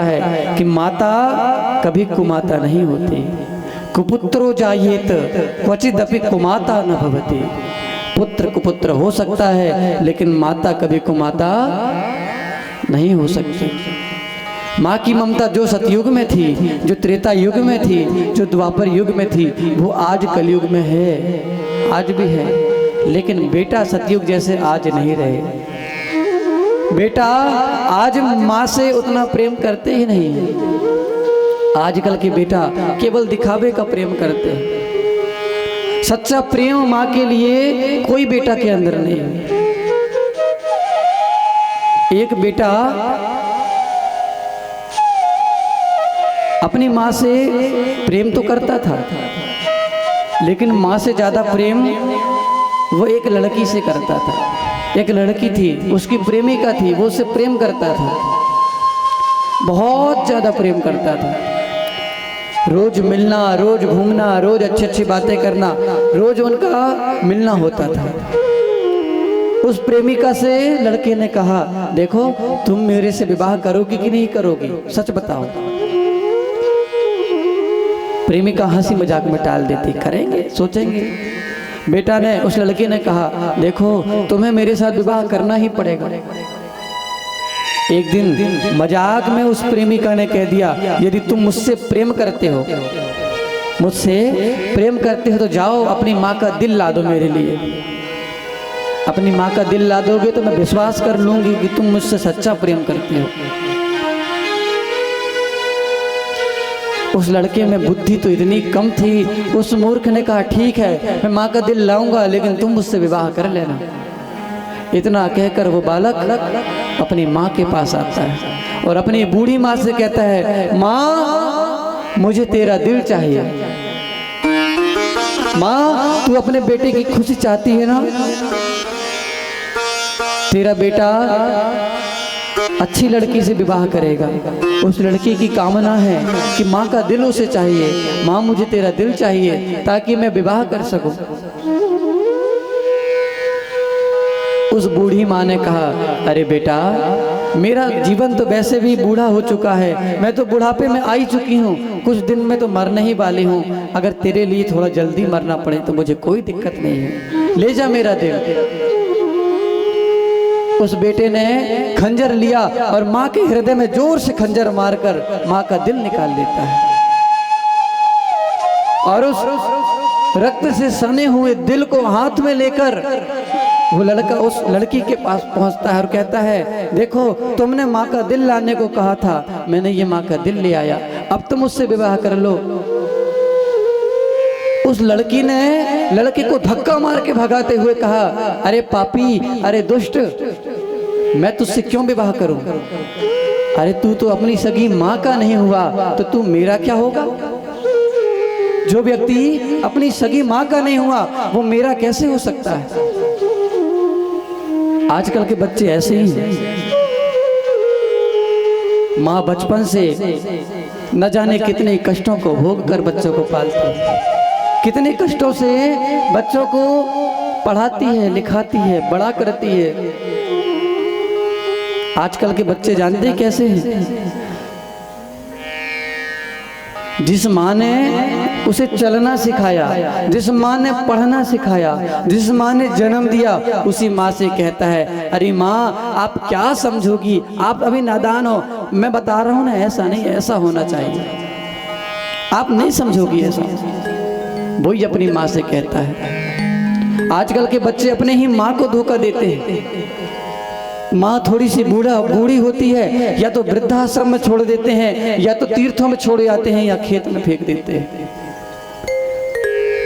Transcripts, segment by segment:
है कि माता कभी कुमाता नहीं होती। कुपुत्रो जायेत क्वचिदपि कुमाता न भवति। पुत्र कुपुत्र हो सकता है लेकिन माता कभी कुमाता नहीं हो सकती। माँ की ममता जो सतयुग में थी, जो त्रेता युग में थी, जो द्वापर युग में थी, वो आज कलयुग में है, आज भी है। लेकिन बेटा सतयुग जैसे आज नहीं रहे। बेटा आज माँ से उतना प्रेम करते ही नहीं है। आजकल के बेटा केवल दिखावे का प्रेम करते हैं। सच्चा प्रेम माँ के लिए कोई बेटा के अंदर नहीं है। एक बेटा अपनी माँ से प्रेम तो करता था, लेकिन माँ से ज़्यादा प्रेम वो एक लड़की से करता था। एक लड़की थी, उसकी प्रेमिका थी, वो उससे प्रेम करता था, बहुत ज़्यादा प्रेम करता था। रोज मिलना, रोज घूमना, रोज अच्छी अच्छी बातें करना, रोज उनका मिलना होता था। उस प्रेमिका से लड़के ने कहा, देखो तुम मेरे से विवाह करोगी कि नहीं करोगी, सच बताओ। प्रेमिका हंसी मजाक में टाल देती, करेंगे, सोचेंगे। बेटा ने, उस लड़के ने कहा, देखो तुम्हें मेरे साथ विवाह करना ही पड़ेगा। एक दिन मजाक में उस प्रेमिका ने कह दिया, यदि तुम मुझसे प्रेम करते हो, मुझसे प्रेम करते हो तो जाओ अपनी माँ का दिल ला दो मेरे लिए। अपनी माँ का दिल ला दोगे तो मैं विश्वास कर लूंगी कि तुम मुझसे सच्चा प्रेम करते हो। उस लड़के में बुद्धि तो इतनी कम थी, उस मूर्ख ने कहा, ठीक है मैं माँ का दिल लाऊंगा, लेकिन तुम मुझसे विवाह कर लेना। इतना कहकर वो बालक अपनी माँ के पास आता है और अपनी बूढ़ी माँ से कहता है, माँ मुझे तेरा दिल चाहिए। माँ तू अपने बेटे की खुशी चाहती है ना? तेरा बेटा अच्छी लड़की से विवाह करेगा। उस लड़की की कामना है कि माँ का दिल उसे चाहिए। माँ मुझे तेरा दिल चाहिए ताकि मैं विवाह कर सकूं। उस बूढ़ी माँ ने कहा, अरे बेटा मेरा जीवन तो वैसे भी बूढ़ा हो चुका है, मैं तो बुढ़ापे में आई चुकी हूँ, कुछ दिन में तो मरने ही वाली हूँ। अगर तेरे लिए थोड़ा जल्दी मरना पड़े तो मुझे कोई दिक्कत नहीं है, ले जा मेरा दिल। उस बेटे ने खंजर लिया और माँ के हृदय में जोर से खंजर मारकर माँ का दिल निकाल लेता है और उस रक्त से सने हुए दिल को हाथ में लेकर वो लड़का उस लड़की के पास पहुंचता है और कहता है, देखो तुमने माँ का दिल लाने को कहा था, मैंने ये माँ का दिल ले आया, अब तुम मुझसे विवाह कर लो। उस लड़की ने लड़के को धक्का मार के भगाते हुए कहा, अरे पापी, अरे दुष्ट, मैं तुझसे क्यों विवाह करूं? अरे तू तो अपनी सगी माँ का नहीं हुआ तो तू मेरा क्या होगा? जो व्यक्ति अपनी सगी माँ का नहीं हुआ वो मेरा कैसे हो सकता है? आजकल के बच्चे ऐसे ही हैं। माँ बचपन से न जाने कितने कष्टों को भोग कर बच्चों को पालती है, कितने कष्टों से बच्चों को पढ़ाती है, लिखाती है, बड़ा करती है। आजकल के बच्चे जानते कैसे हैं? जिस माँ ने उसे चलना सिखाया, जिस माँ ने पढ़ना सिखाया, जिस माँ ने जन्म दिया, उसी माँ से कहता है, अरे माँ आप क्या समझोगी, आप अभी नादान हो, मैं बता रहा हूँ ना, ऐसा नहीं, ऐसा होना चाहिए, आप नहीं समझोगी ऐसा। वही अपनी माँ से कहता है। आजकल के बच्चे अपने ही माँ को धोखा देते हैं। माँ थोड़ी सी बूढ़ी होती है, या तो वृद्धाश्रम में छोड़ देते हैं, या तो तीर्थों में छोड़ जाते हैं, या खेत में फेंक देते हैं।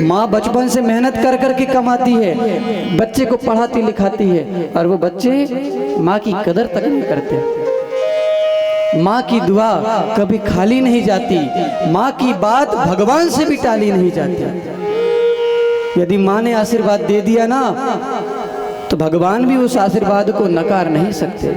माँ बचपन से मेहनत कर करके कमाती है, बच्चे को पढ़ाती लिखाती है, और वो बच्चे माँ की कदर तक नहीं करते। माँ की दुआ कभी खाली नहीं जाती, माँ की बात भगवान से भी टाली नहीं जाती। यदि माँ ने आशीर्वाद दे दिया ना, तो भगवान भी उस आशीर्वाद को नकार नहीं सकते।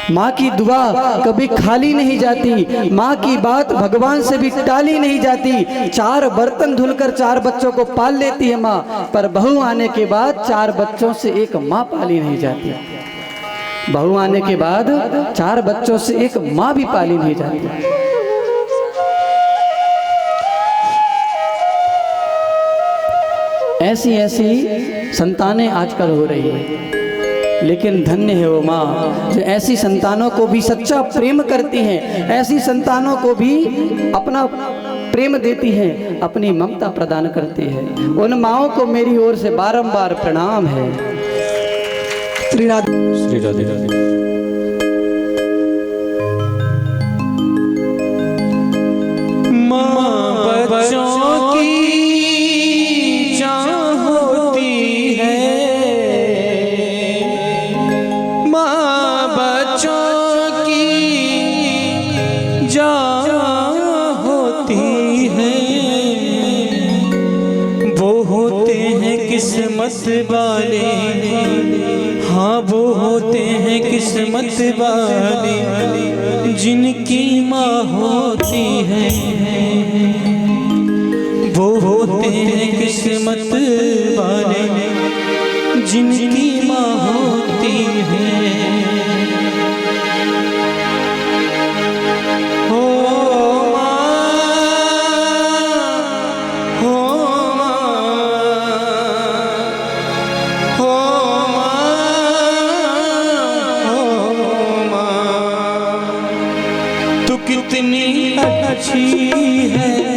माँ की दुआ कभी खाली नहीं जाती, माँ की बात भगवान से भी टाली नहीं जाती। 4 बर्तन धुलकर 4 बच्चों को पाल लेती है माँ, पर बहू आने के बाद 4 बच्चों से एक माँ पाली नहीं जाती। बहू आने के बाद 4 बच्चों से एक माँ भी पाली नहीं जाती। ऐसी ऐसी संतानें आजकल हो रही है, लेकिन धन्य है वो माँ जो ऐसी संतानों को भी सच्चा प्रेम करती हैं, ऐसी संतानों को भी अपना प्रेम देती हैं, अपनी ममता प्रदान करती है। उन माँओं को मेरी ओर से बारंबार प्रणाम है। श्री राधे श्री राधे राधे। माँ बच्चों की जान होती है, माँ बच्चों की जान होती है। वो होते हैं किस्मत वाले, हाँ वो होते हैं किस्मत वाले जिनकी माँ होती है। वो होते हैं किस्मत वाले जिनकी माँ होती है। हो कितनी अच्छी है,